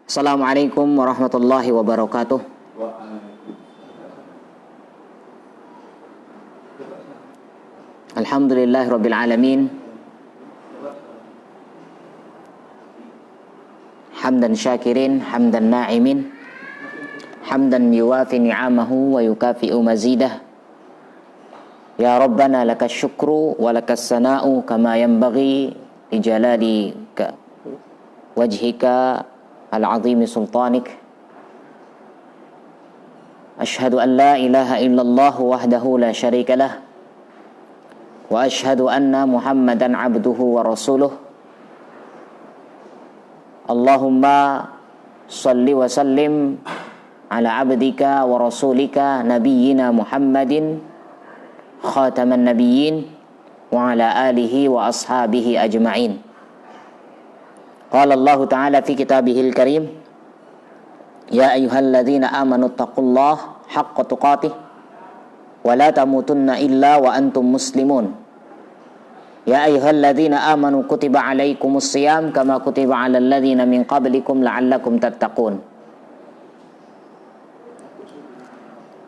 Assalamualaikum warahmatullahi wabarakatuh. Alhamdulillahirabbil alamin. Hamdan syakirin, hamdan na'imin, hamdan yuwafi ni'amahu wa yukafi'u mazidah. Ya Rabbana lakas syukru wa lakas sana'u kama yanbaghi li jalali wajhika al-azimi sultanik. Ashhadu an la ilaha illallah wahdahu la syarika lah, wa ashhadu anna Muhammadan abduhu wa rasuluh. Allahumma salli wa sallim ala abdika wa rasulika nabiyyina Muhammadin khataman nabiyyin wa ala alihi wa ashabihi ajma'in. Qala Allah ta'ala fi kitabihil karim, ya ayyuhalladzina amanu taqullaha haqqa tuqatih wa la tamutunna illa wa antum muslimun. Ya ayyuhalladzina amanu kutiba alaikumus siyam kama kutiba alal ladzina min qablikum la'allakum tattaqun.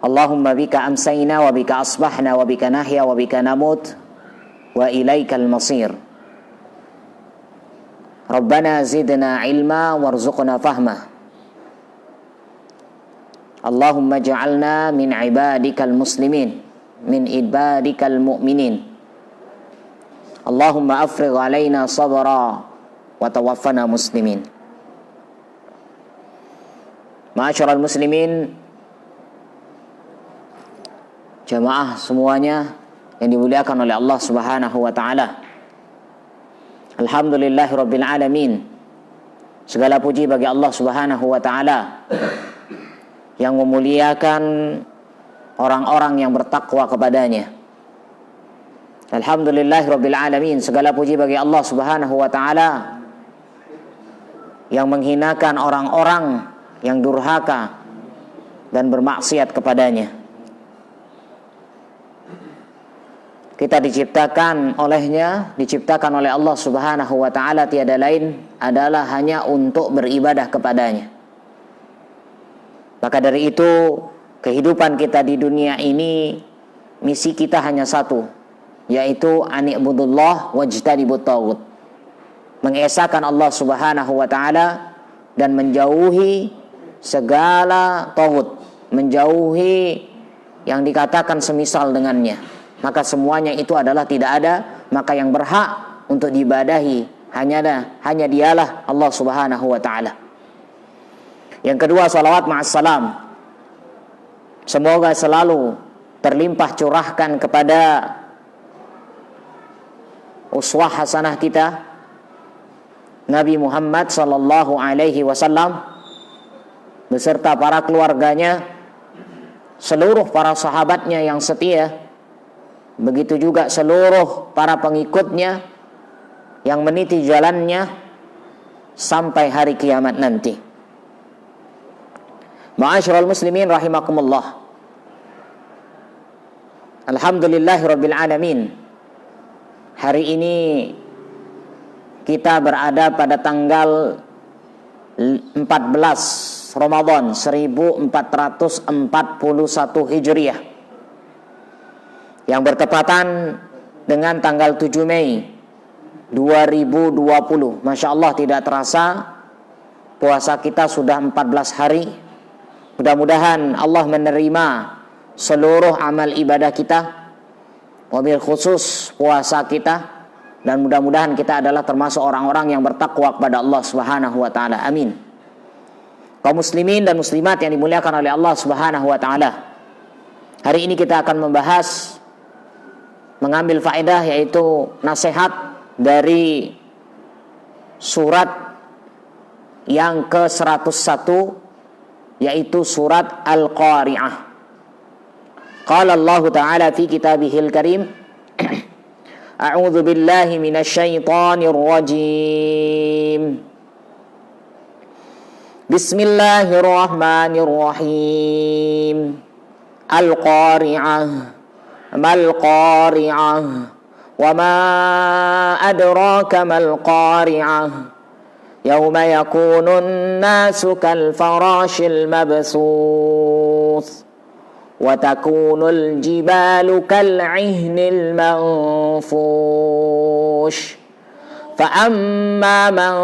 Allahumma bika amsayna wa bika asbahna wa bika nahya wa bika namut wa ilaikal masir. Rabbana zidna ilma warzuqna fahma. Allahumma ja'alna min ibadikal muslimin, min ibadikal mu'minin. Allahumma afrigh alaina sabra wa tawaffana muslimin. Ma'asyiral muslimin, jamaah semuanya yang dimuliakan oleh Allah Subhanahu wa taala. Alhamdulillahirabbil alamin. Segala puji bagi Allah Subhanahu wa taala yang memuliakan orang-orang yang bertakwa kepadanya. Alhamdulillahirabbil alamin. Segala puji bagi Allah Subhanahu wa taala yang menghinakan orang-orang yang durhaka dan bermaksiat kepadanya. Kita diciptakan olehnya, diciptakan oleh Allah Subhanahu wa ta'ala, tiada lain adalah hanya untuk beribadah kepadanya. Maka dari itu, kehidupan kita di dunia ini, misi kita hanya satu, yaitu ani'budullah wajtanibut taghut. Mengesahkan Allah Subhanahu wa ta'ala dan menjauhi segala taghut, menjauhi yang dikatakan semisal dengannya. Maka semuanya itu adalah tidak ada. Maka yang berhak untuk diibadahi hanya dialah Allah Subhanahu wa ta'ala. Yang kedua, salawat ma'assalam, semoga selalu terlimpah curahkan kepada uswah hasanah kita Nabi Muhammad sallallahu alaihi wasallam beserta para keluarganya, seluruh para sahabatnya yang setia, begitu juga seluruh para pengikutnya yang meniti jalannya sampai hari kiamat nanti. Ma'asyiral muslimin rahimakumullah. Alhamdulillahirabbil alamin. Hari ini kita berada pada tanggal 14 Ramadan 1441 Hijriah, yang bertepatan dengan tanggal 7 Mei 2020. Masya Allah, tidak terasa puasa kita sudah 14 hari. Mudah-mudahan Allah menerima seluruh amal ibadah kita, wabil khusus puasa kita, dan mudah-mudahan kita adalah termasuk orang-orang yang bertakwa kepada Allah Subhanahu wa ta'ala. Amin. Kaum muslimin dan muslimat yang dimuliakan oleh Allah Subhanahu wa ta'ala, hari ini kita akan membahas, mengambil faedah, yaitu nasihat dari surat yang ke-101, yaitu surat Al-Qari'ah. Qala Allah Ta'ala fi kitabihil karim, A'udzu billahi minasyaitonir rajim. Bismillahirrahmanirrahim. Al-Qari'ah. Mal Qari'ah. Wa ma adraka mal Qari'ah. yauma yakunun nasu kal farashil mabsuth wa takunul jibalu kal ihnil manfush fa amma man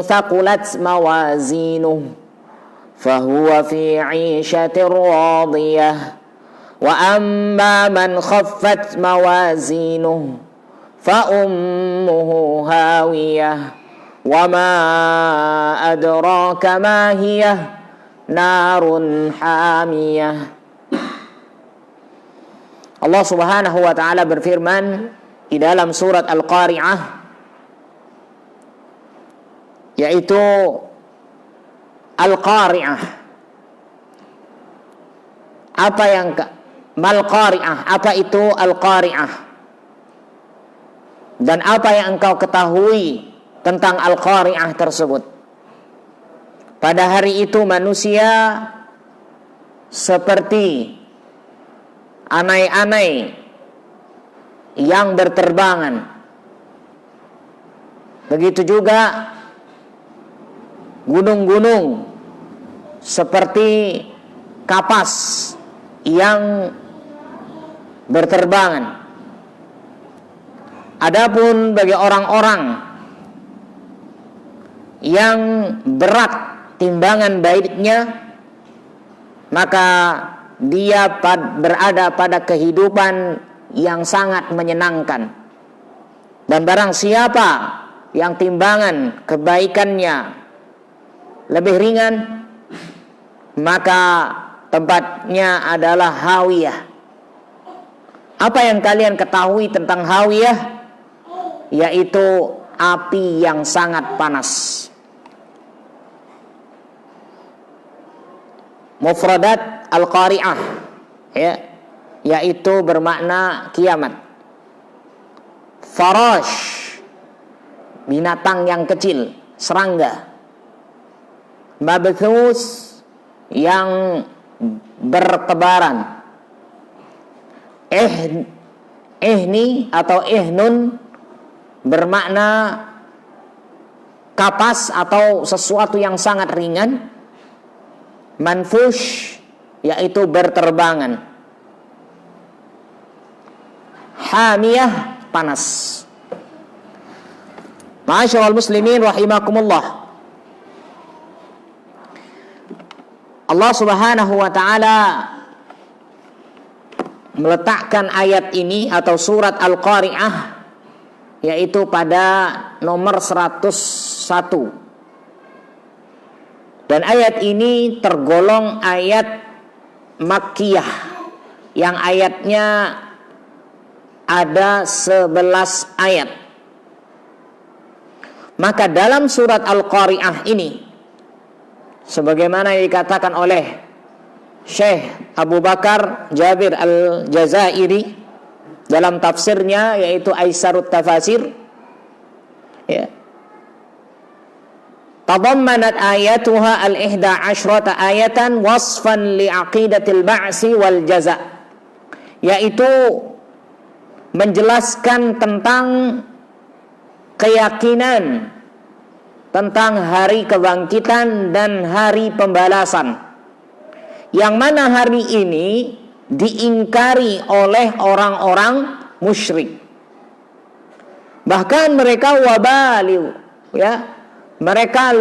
thaqulat mawazinuhu fahuwa fi 'ishatir radiyah wa amma man khaffat mawazinuhu fa ummuhu hawiyah wa ma adraka ma hiya narun hamiyah. Allah Subhanahu wa taala berfirman di dalam surat Al-Qari'ah, yaitu Al-Qari'ah. Apa yang mal qari'ah? Apa itu Al-Qari'ah? Dan apa yang engkau ketahui tentang Al-Qari'ah tersebut? Pada hari itu manusia seperti anai-anai yang berterbangan. Begitu juga gunung-gunung seperti kapas yang berterbangan. Adapun bagi orang-orang yang berat timbangan baiknya, maka dia berada pada kehidupan yang sangat menyenangkan. Dan barang siapa yang timbangan kebaikannya lebih ringan, maka tempatnya adalah hawiyah. Apa yang kalian ketahui tentang hawiyah? Yaitu api yang sangat panas. Mufradat Al-Qari'ah, ya, yaitu bermakna kiamat. Farash, binatang yang kecil, serangga. Mabthus, yang bertebaran. Ihni atau ihnun bermakna kapas atau sesuatu yang sangat ringan. Manfush, yaitu berterbangan. Hamiyah, panas. Ma'asyiral muslimin rahimakumullah. Allah Subhanahu wa taala meletakkan ayat ini atau surat Al-Qari'ah yaitu pada nomor 101. Dan ayat ini tergolong ayat Makkiyah yang ayatnya ada 11 ayat. Maka dalam surat Al-Qari'ah ini, sebagaimana yang dikatakan oleh Syekh Abu Bakar Jabir Al-Jazairi dalam tafsirnya, yaitu Aisarut Tafasir, ya, tadammanat ayatuha al-ihda asyrata ayatan wasfan li'aqidatil ba'si wal jaza, yaitu menjelaskan tentang keyakinan tentang hari kebangkitan dan hari pembalasan, yang mana hari ini diingkari oleh orang-orang musyrik. Bahkan mereka wabaliu, ya, mereka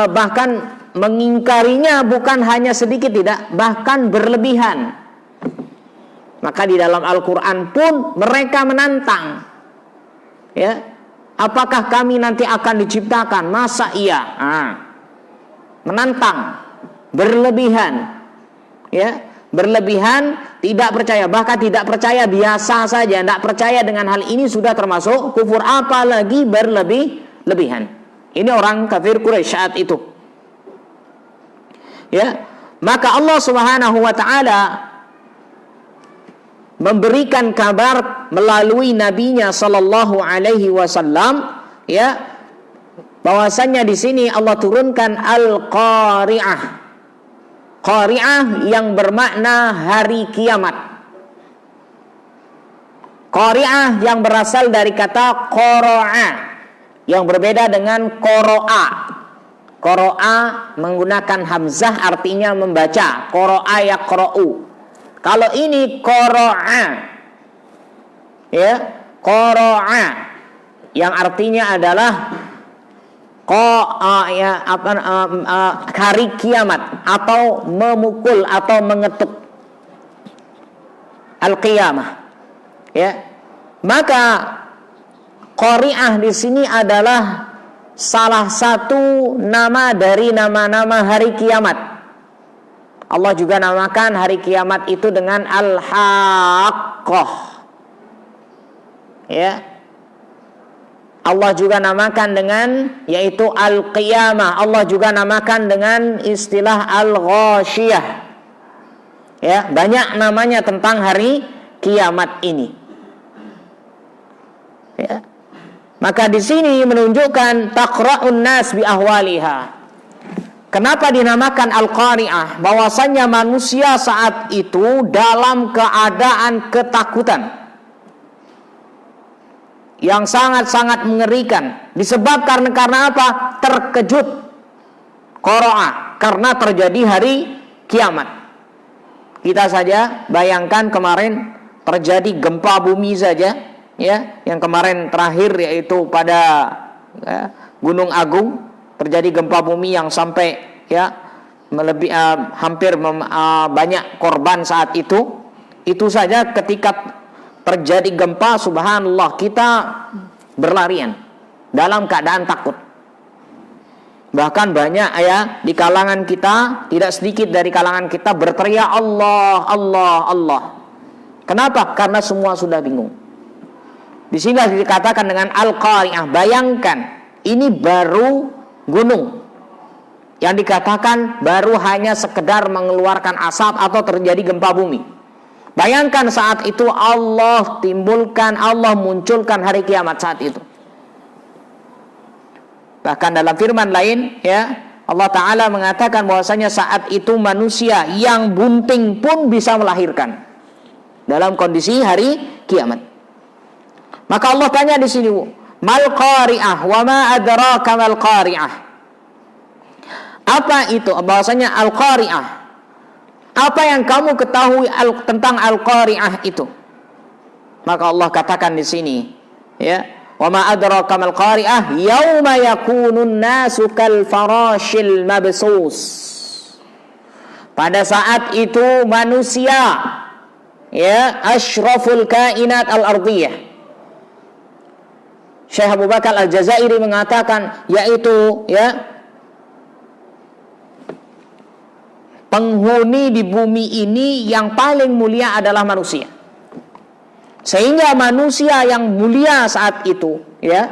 bahkan mengingkarinya bukan hanya sedikit, tidak, bahkan berlebihan. Maka di dalam Al-Quran pun mereka menantang, ya, apakah kami nanti akan diciptakan? Masa iya? Menantang, berlebihan, ya, berlebihan, tidak percaya, bahkan tidak percaya biasa saja, tidak percaya dengan hal ini sudah termasuk kufur, apalagi berlebihan. Ini orang kafir Quraisy saat itu. Ya, maka Allah Subhanahu wa taala memberikan kabar melalui nabinya sallallahu alaihi wasallam, ya, bahwasanya di sini Allah turunkan Al-Qari'ah. Qari'ah yang bermakna hari kiamat. Qari'ah yang berasal dari kata qara'a, yang berbeda dengan qara'a. Qara'a menggunakan hamzah artinya membaca. Qara'a yaqra'u. Kalau ini qara'a, ya, qara'a yang artinya adalah hari kiamat atau memukul atau mengetuk al-qiyamah, ya. Maka qari'ah di sini adalah salah satu nama dari nama-nama hari kiamat. Allah juga namakan hari kiamat itu dengan al-haqqah, ya. Allah juga namakan dengan yaitu al-qiyamah. Allah juga namakan dengan istilah al-ghasyiyah, ya. Banyak namanya tentang hari kiamat ini, ya. Maka di sini menunjukkan taqra'un nas bi ahwaliha. Kenapa dinamakan al-qari'ah? Bahwasanya manusia saat itu dalam keadaan ketakutan yang sangat-sangat mengerikan. Disebabkan karena apa? Terkejut. Qara'a, karena terjadi hari kiamat. Kita saja bayangkan kemarin terjadi gempa bumi saja, ya, yang kemarin terakhir yaitu pada Gunung Agung terjadi gempa bumi yang sampai, ya, hampir banyak korban saat itu. Itu saja ketika terjadi gempa, subhanallah, kita berlarian dalam keadaan takut. Bahkan banyak, ya, di kalangan kita, tidak sedikit dari kalangan kita berteriak Allah, Allah, Allah. Kenapa? Karena semua sudah bingung. Di sini dikatakan dengan al-qari'ah. Bayangkan, ini baru gunung yang dikatakan baru hanya sekedar mengeluarkan asap atau terjadi gempa bumi. Bayangkan saat itu Allah munculkan hari kiamat saat itu. Bahkan dalam firman lain, ya, Allah Ta'ala mengatakan bahwasanya saat itu manusia yang bunting pun bisa melahirkan dalam kondisi hari kiamat. Maka Allah tanya di sini, mal qari'ah wa ma adraka mal qari'ah. Apa itu? Bahwasanya al-qari'ah. Apa yang kamu ketahui tentang al-qari'ah itu? Maka Allah katakan di sini, ya, wa ma adraka mal qari'ah yauma yakunun nasu kal farashil mabsus. Pada saat itu manusia, ya, asyraful kainat al-ardiyah. Syekh Abu Bakar Al-Jazairi mengatakan, yaitu, ya, penghuni di bumi ini yang paling mulia adalah manusia. Sehingga manusia yang mulia saat itu, ya,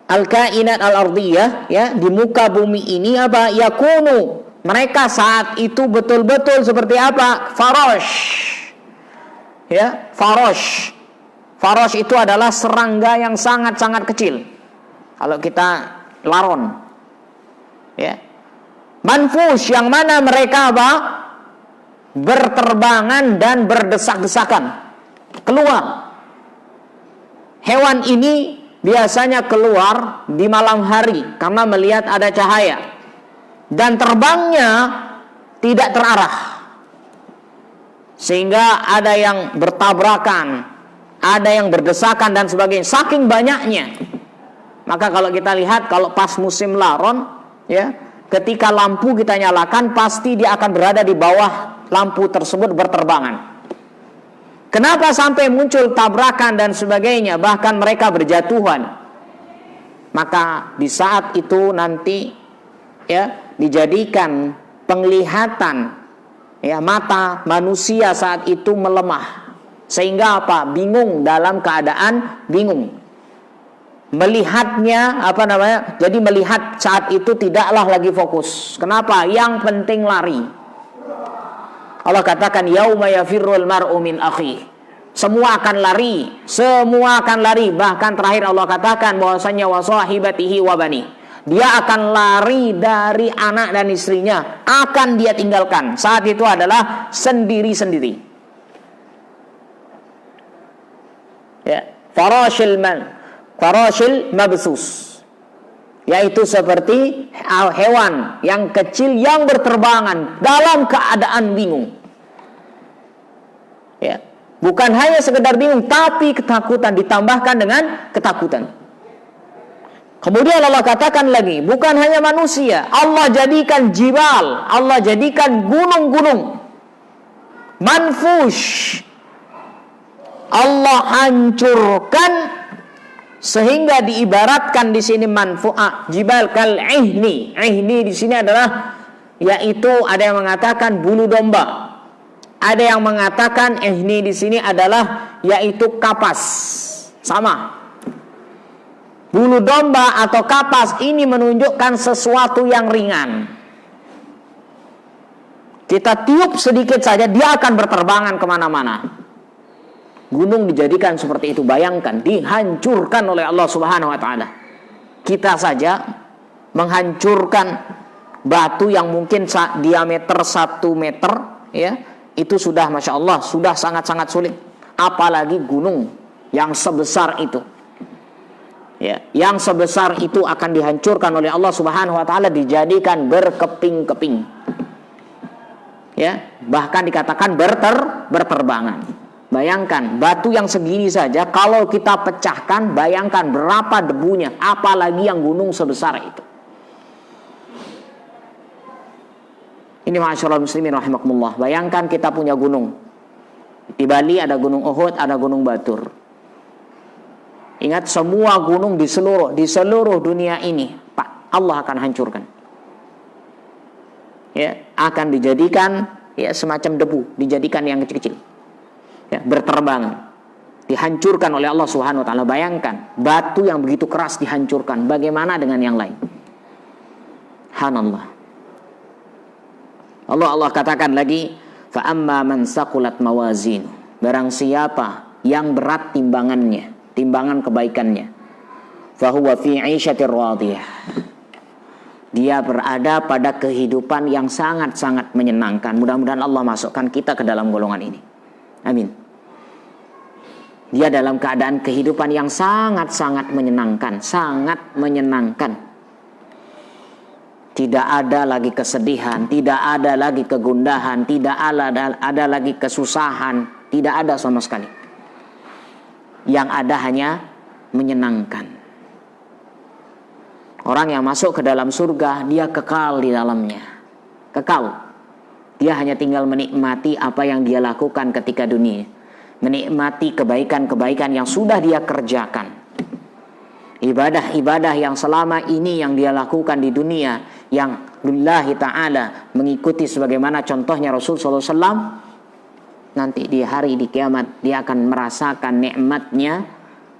al-kainat al-ardiyah, ya, di muka bumi ini apa? Yakunu, mereka saat itu betul-betul seperti apa? Farash, ya, farash. Farash itu adalah serangga yang sangat-sangat kecil. Kalau kita laron, ya. Manfush, yang mana mereka apa? Berterbangan dan berdesak-desakan keluar. Hewan ini biasanya keluar di malam hari karena melihat ada cahaya, dan terbangnya tidak terarah, sehingga ada yang bertabrakan, ada yang berdesakan dan sebagainya, saking banyaknya. Maka kalau kita lihat, kalau pas musim laron, ya, ketika lampu kita nyalakan, pasti dia akan berada di bawah lampu tersebut berterbangan. Kenapa sampai muncul tabrakan dan sebagainya, bahkan mereka berjatuhan? Maka di saat itu nanti, ya, dijadikan penglihatan, ya, mata manusia saat itu melemah. Sehingga apa? Bingung, dalam keadaan bingung. Melihatnya, apa namanya? Jadi melihat saat itu tidaklah lagi fokus. Kenapa? Yang penting lari. Allah katakan yauma yafirrul mar'u min akhi. Semua akan lari, semua akan lari. Bahkan terakhir Allah katakan bahwasanya wa sahibatihi wa bani. Dia akan lari dari anak dan istrinya, akan dia tinggalkan. Saat itu adalah sendiri-sendiri. Ya, farashil mabsus. yaitu seperti hewan yang kecil yang berterbangan dalam keadaan bingung. Ya, bukan hanya sekedar bingung, tapi ketakutan ditambahkan dengan ketakutan. Kemudian Allah katakan lagi, bukan hanya manusia, Allah jadikan jibal, Allah jadikan gunung-gunung manfush, Allah hancurkan sehingga diibaratkan di sini manfu'ah jibal kal ihni. Ihni di sini adalah, yaitu ada yang mengatakan bulu domba, ada yang mengatakan ihni di sini adalah yaitu kapas. Sama. Bulu domba atau kapas ini menunjukkan sesuatu yang ringan. Kita tiup sedikit saja, dia akan berterbangan kemana-mana. Gunung dijadikan seperti itu. Bayangkan, dihancurkan oleh Allah Subhanahu wa ta'ala. Kita saja menghancurkan batu yang mungkin diameter 1 meter, ya, itu sudah Masya Allah, sudah sangat-sangat sulit. Apalagi gunung yang sebesar itu. Ya, yang sebesar itu akan dihancurkan oleh Allah Subhanahu wa ta'ala, dijadikan berkeping-keping. Ya, bahkan dikatakan berterbangan. Bayangkan, batu yang segini saja kalau kita pecahkan, bayangkan berapa debunya, apalagi yang gunung sebesar itu. Ini ma'asyiral muslimin rahimakumullah. Bayangkan kita punya gunung. Di Bali ada gunung Uhud, ada gunung Batur. Ingat, semua gunung di seluruh dunia ini, Pak, Allah akan hancurkan. Ya, akan dijadikan ya semacam debu, dijadikan yang kecil-kecil. Ya, berterbangan. Dihancurkan oleh Allah Subhanahu wa ta'ala. Bayangkan, batu yang begitu keras dihancurkan, bagaimana dengan yang lain? Subhanallah. Allah katakan lagi, fa amma man saqulat mawazin. Barang siapa yang berat timbangannya, timbangan kebaikannya, fahuwa fi 'isyatir radiyah. Dia berada pada kehidupan yang sangat-sangat menyenangkan. Mudah-mudahan Allah masukkan kita ke dalam golongan ini. Amin. Dia dalam keadaan kehidupan yang sangat-sangat menyenangkan, sangat menyenangkan. Tidak ada lagi kesedihan, tidak ada lagi kegundahan, tidak ada lagi kesusahan, tidak ada sama sekali. Yang ada hanya menyenangkan. Orang yang masuk ke dalam surga, dia kekal di dalamnya. Kekal. Dia hanya tinggal menikmati apa yang dia lakukan ketika dunia. Menikmati kebaikan-kebaikan yang sudah dia kerjakan. Ibadah-ibadah yang selama ini yang dia lakukan di dunia, yang lillahi ta'ala, mengikuti sebagaimana contohnya Rasul SAW. Nanti di hari di kiamat dia akan merasakan nikmatnya,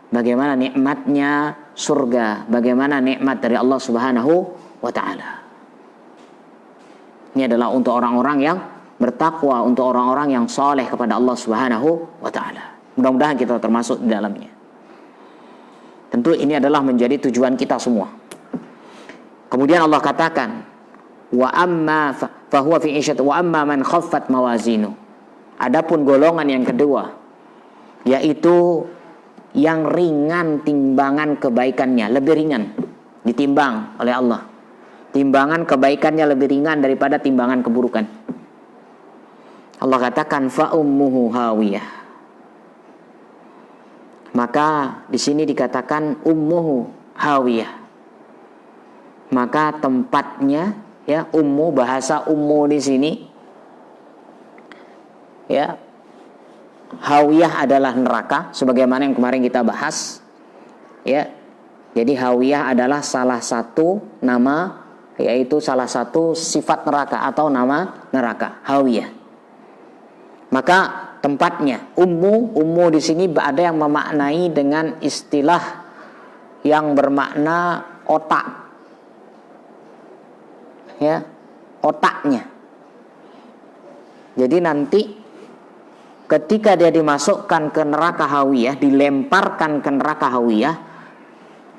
bagaimana nikmatnya surga, bagaimana nikmat dari Allah Subhanahu wa ta'ala. Ini adalah untuk orang-orang yang bertakwa, untuk orang-orang yang soleh kepada Allah Subhanahu wa ta'ala. Mudah-mudahan kita termasuk di dalamnya. Tentu ini adalah menjadi tujuan kita semua. Kemudian Allah katakan, wa amma fahuwa fi 'isyatin wa amma man khaffat mawazinu. Adapun golongan yang kedua, yaitu yang ringan timbangan kebaikannya, lebih ringan ditimbang oleh Allah. Timbangan kebaikannya lebih ringan daripada timbangan keburukan. Allah katakan fa ummuhu hawiyah. Maka di sini dikatakan ummuhu hawiyah. Maka tempatnya, ya, ummu, bahasa ummu di sini, ya, hawiyah adalah neraka, sebagaimana yang kemarin kita bahas, ya. Jadi hawiyah adalah salah satu nama, yaitu salah satu sifat neraka atau nama neraka, hawiyah. Maka tempatnya ummu di sini ada yang memaknai dengan istilah yang bermakna otak, ya, otaknya. Jadi nanti ketika dia dimasukkan ke neraka hawiyah, dilemparkan ke neraka hawiyah,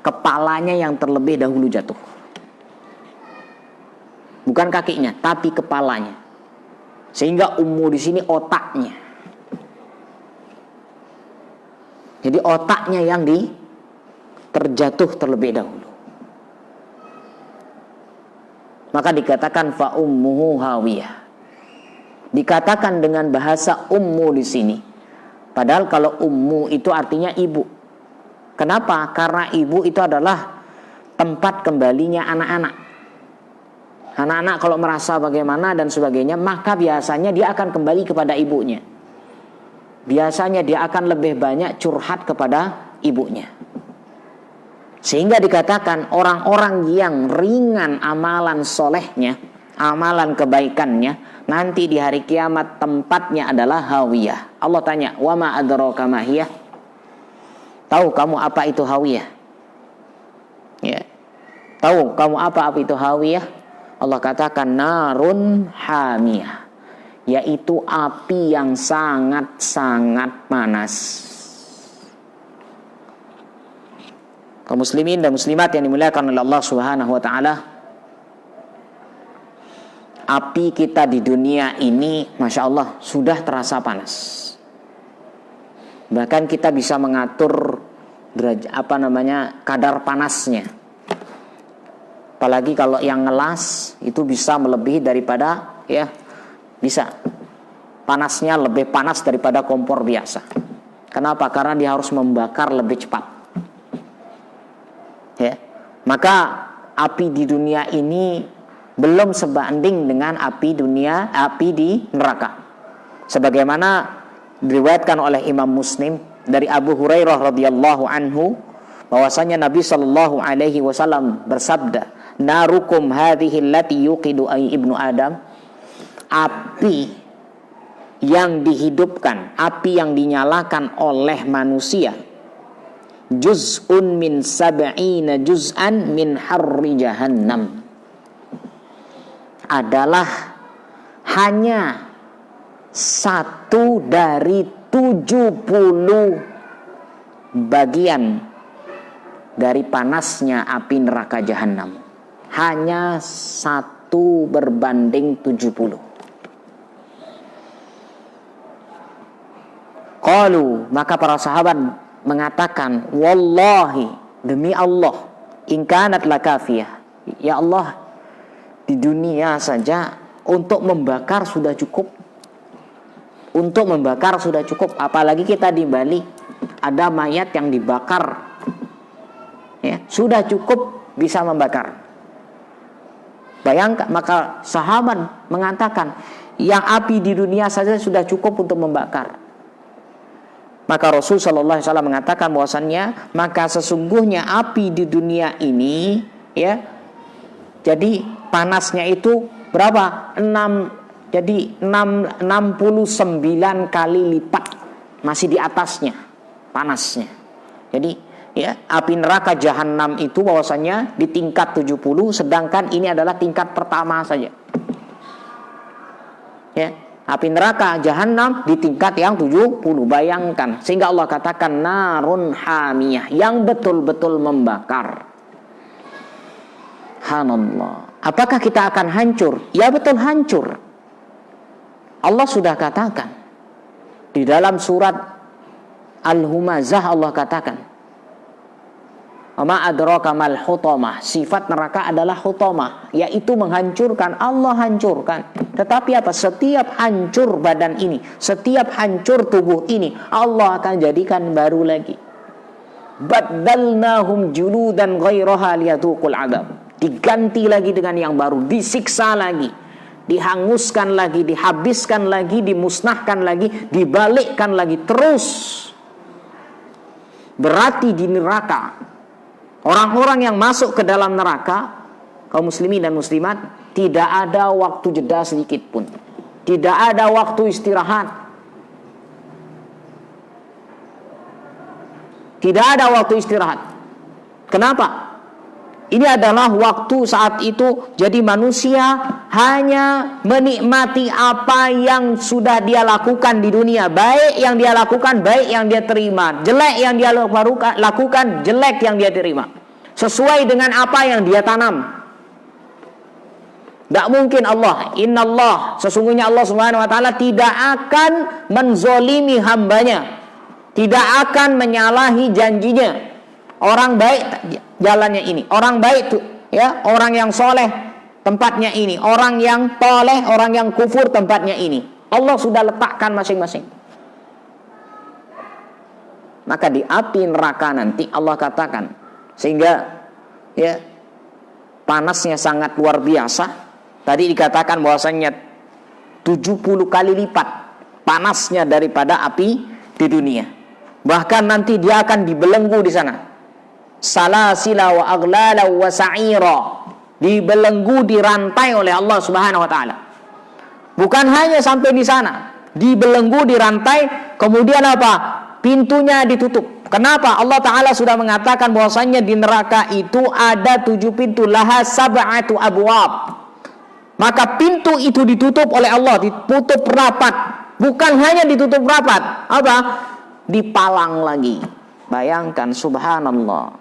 kepalanya yang terlebih dahulu jatuh. Bukan kakinya, tapi kepalanya. Sehingga ummu di sini otaknya. Jadi otaknya yang terjatuh terlebih dahulu. maka dikatakan fa ummuhu hawiyah. Dikatakan dengan bahasa ummu di sini. Padahal kalau ummu itu artinya ibu. Kenapa? Karena ibu itu adalah tempat kembalinya anak-anak. Anak-anak kalau merasa bagaimana dan sebagainya, maka biasanya dia akan kembali kepada ibunya. Biasanya dia akan lebih banyak curhat kepada ibunya. Sehingga dikatakan orang-orang yang ringan amalan solehnya, amalan kebaikannya, nanti di hari kiamat tempatnya adalah hawiyah. Allah tanya, wa ma adraka ma hiyah? Tahu kamu apa itu hawiyah? Ya. Tahu kamu apa itu hawiyah? Allah katakan narun hamiyah, yaitu api yang sangat-sangat panas. Kaum muslimin dan muslimat yang dimuliakan oleh Allah Subhanahu wa taala, api kita di dunia ini, masya Allah, sudah terasa panas. Bahkan kita bisa mengatur kadar panasnya. Apalagi kalau yang ngelas itu bisa melebihi daripada, ya, bisa panasnya lebih panas daripada kompor biasa. Kenapa? Karena dia harus membakar lebih cepat. Ya, maka api di dunia ini belum sebanding dengan api di neraka. Sebagaimana diriwayatkan oleh Imam Muslim dari Abu Hurairah radhiyallahu anhu, bahwasanya Nabi sallallahu alaihi wasallam bersabda, "Narukum hadhihi allati yuqidu ibnu Adam." Api yang dihidupkan, api yang dinyalakan oleh manusia, juz'un min sab'ina juz'an min harri jahannam, adalah hanya 1 dari 70 bagian dari panasnya api neraka jahanam. Hanya 1 berbanding 70. Qalu, maka para sahabat mengatakan, wallahi, demi Allah, in kanat lakafiyah, ya Allah, di dunia saja untuk membakar sudah cukup. Untuk membakar sudah cukup, apalagi kita di Bali ada mayat yang dibakar, ya, sudah cukup bisa membakar. Bayangkan, maka sahabat mengatakan, yang api di dunia saja sudah cukup untuk membakar. Maka Rasul sallallahu alaihi wasallam mengatakan bahwasannya, maka sesungguhnya api di dunia ini, ya, jadi panasnya itu berapa? 69 kali lipat, masih di atasnya panasnya. Jadi, ya, api neraka jahanam itu bahwasanya di tingkat 70, sedangkan ini adalah tingkat pertama saja. Ya, api neraka jahanam di tingkat yang 70, bayangkan. Sehingga Allah katakan narun hamiyah, yang betul-betul membakar. Subhanallah. Apakah kita akan hancur? Ya, betul hancur. Allah sudah katakan di dalam surat Al-Humazah, Allah katakan, "Ama adraka mal hutamah." Sifat neraka adalah hutamah, yaitu menghancurkan. Allah hancurkan. Tetapi apa? Setiap hancur badan ini, setiap hancur tubuh ini, Allah akan jadikan baru lagi. Baddalnahum juludan ghairaha liyadhuqul adzab. Diganti lagi dengan yang baru, disiksa lagi, dihanguskan lagi, dihabiskan lagi, dimusnahkan lagi, dibalikkan lagi, terus. Berarti di neraka, orang-orang yang masuk ke dalam neraka, kaum muslimin dan muslimat, tidak ada waktu jeda sedikit pun, tidak ada waktu istirahat, tidak ada waktu istirahat. Kenapa? Ini adalah waktu saat itu, jadi manusia hanya menikmati apa yang sudah dia lakukan di dunia. Baik yang dia lakukan, baik yang dia terima. Jelek yang dia lakukan, jelek yang dia terima. Sesuai dengan apa yang dia tanam. Tidak mungkin Allah, innallah, sesungguhnya Allah Subhanahu wa taala tidak akan menzolimi hambanya, tidak akan menyalahi janjinya. Orang baik jalannya ini, orang baik tuh, ya, orang yang soleh tempatnya ini. Orang yang toleh, orang yang kufur tempatnya ini. Allah sudah letakkan masing-masing. Maka di api neraka nanti Allah katakan, sehingga ya panasnya sangat luar biasa. Tadi dikatakan bahwasanya 70 kali lipat panasnya daripada api di dunia. Bahkan nanti dia akan dibelenggu di sana. Salasila wa aghlala wa sa'ira. Dibelenggu, dirantai oleh Allah Subhanahu wa taala. Bukan hanya sampai di sana, dibelenggu, dirantai, kemudian apa? Pintunya ditutup. Kenapa? Allah taala sudah mengatakan bahwasanya di neraka itu ada 7 pintu, laha sab'atu abwab. Maka pintu itu ditutup oleh Allah, ditutup rapat. Bukan hanya ditutup rapat, apa? Dipalang lagi. Bayangkan, subhanallah.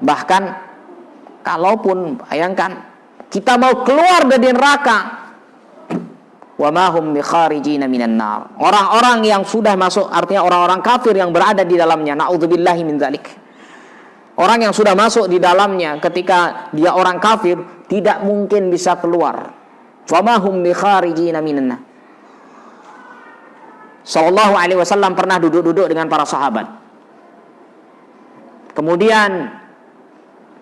Bahkan kalaupun bayangkan kita mau keluar dari neraka, wa ma hum bikharijina minan nar. Orang-orang yang sudah masuk, artinya orang-orang kafir yang berada di dalamnya, naudzubillahi min dzalik. Orang yang sudah masuk di dalamnya ketika dia orang kafir tidak mungkin bisa keluar. Wa ma hum bikharijina minan nar. Sallallahu alaihi wasallam pernah duduk-duduk dengan para sahabat. Kemudian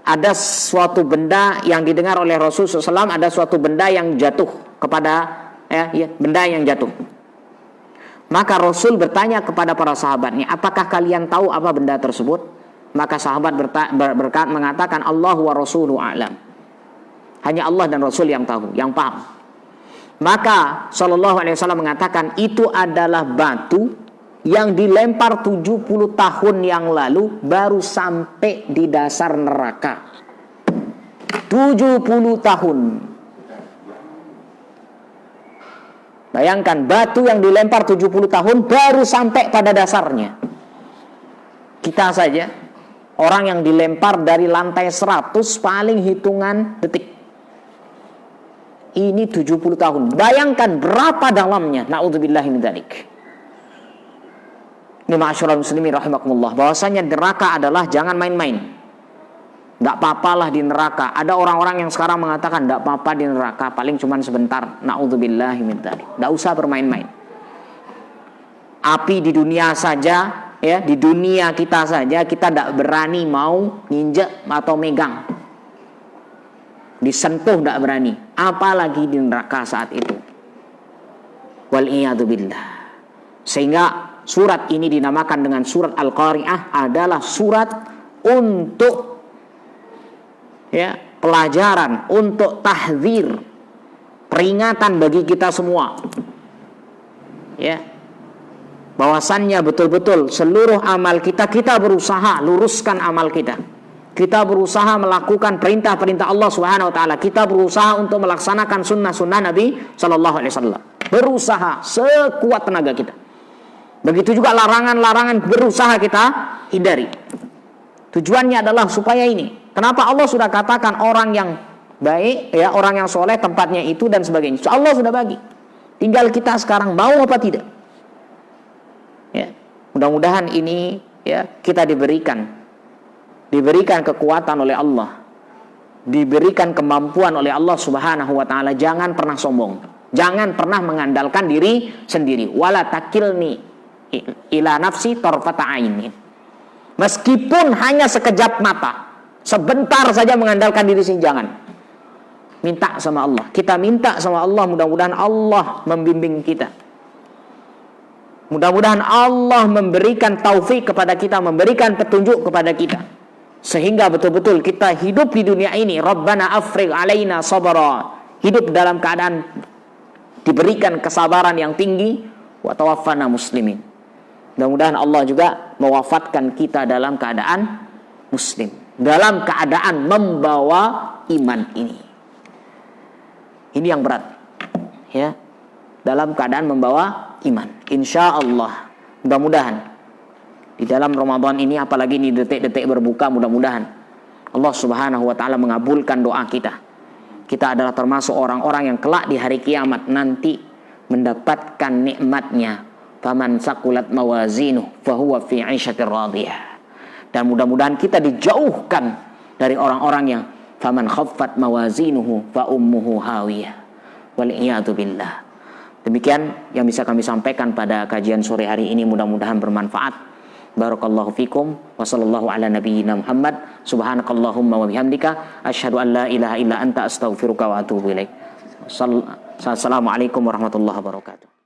ada suatu benda yang didengar oleh Rasulullah SAW, ada suatu benda yang jatuh kepada benda yang jatuh. Maka Rasul bertanya kepada para sahabatnya, apakah kalian tahu apa benda tersebut? Maka sahabat mengatakan, Allah wa Rasuluhu a'lam. Hanya Allah dan Rasul yang tahu, yang paham. Maka Sallallahu Alaihi Wasallam mengatakan, itu adalah batu yang dilempar 70 tahun yang lalu baru sampai di dasar neraka. 70 tahun. Bayangkan, batu yang dilempar 70 tahun baru sampai pada dasarnya. Kita saja, orang yang dilempar dari lantai 100 paling hitungan detik. Ini 70 tahun. Bayangkan berapa dalamnya. Na'udzubillahi min dzalik. Ini ma'asyiral muslimin rahimakumullah, bahwasanya neraka adalah jangan main-main. Enggak apa-apalah di neraka. Ada orang-orang yang sekarang mengatakan enggak apa-apa di neraka, paling cuma sebentar. Na'udzubillahi min dzalik. Enggak usah bermain-main. Api di dunia saja, ya, di dunia kita saja kita enggak berani mau nginjek atau megang. Disentuh enggak berani, apalagi di neraka saat itu. Wal iyadu billah. Sehingga surat ini dinamakan dengan surat Al-Qari'ah, adalah surat untuk pelajaran, untuk tahdzir, peringatan bagi kita semua. Bahwasannya betul-betul seluruh amal kita berusaha luruskan amal kita. Kita berusaha melakukan perintah-perintah Allah Subhanahu wa taala. Kita berusaha untuk melaksanakan sunnah-sunnah Nabi sallallahu alaihi wasallam. Berusaha sekuat tenaga kita. Begitu juga larangan-larangan berusaha kita hindari. Tujuannya adalah supaya ini. Kenapa Allah sudah katakan orang yang baik, orang yang soleh tempatnya itu dan sebagainya. So, Allah sudah bagi. Tinggal kita sekarang mau apa tidak. Mudah-mudahan ini kita diberikan kekuatan oleh Allah, diberikan kemampuan oleh Allah Subhanahu wa taala. Jangan pernah sombong, jangan pernah mengandalkan diri sendiri. Wala takilni ila nafsi tarfata ainin. Meskipun hanya sekejap mata, sebentar saja mengandalkan diri sendiri, jangan. Minta sama Allah. Kita minta sama Allah, mudah-mudahan Allah membimbing kita. Mudah-mudahan Allah memberikan taufik kepada kita, memberikan petunjuk kepada kita, sehingga betul-betul kita hidup di dunia ini Rabbana afrigh alaina sabra, hidup dalam keadaan diberikan kesabaran yang tinggi, wa tawaffana muslimin. Mudah-mudahan Allah juga mewafatkan kita dalam keadaan muslim, dalam keadaan membawa iman ini. Ini yang berat, dalam keadaan membawa iman. Insya Allah, mudah-mudahan di dalam Ramadan ini, apalagi di detik-detik berbuka, mudah-mudahan Allah Subhanahu wa taala mengabulkan doa kita. Kita adalah termasuk orang-orang yang kelak di hari kiamat nanti mendapatkan nikmatnya. Faman saqulat mawazinuh fahuwa fi 'ishatir radiyah. Dan mudah-mudahan kita dijauhkan dari orang-orang yang faman khaffat mawazinuhu fa ummuhu hawiyah wal iyadu billah. Demikian yang bisa kami sampaikan pada kajian sore hari ini, mudah-mudahan bermanfaat. Barakallahu fikum wa sallallahu ala nabiyyina Muhammad. Subhanakallahumma wa bihamdika asyhadu an la ilaha illa anta astaghfiruka wa atubu ilaik. Assalamualaikum warahmatullahi wabarakatuh.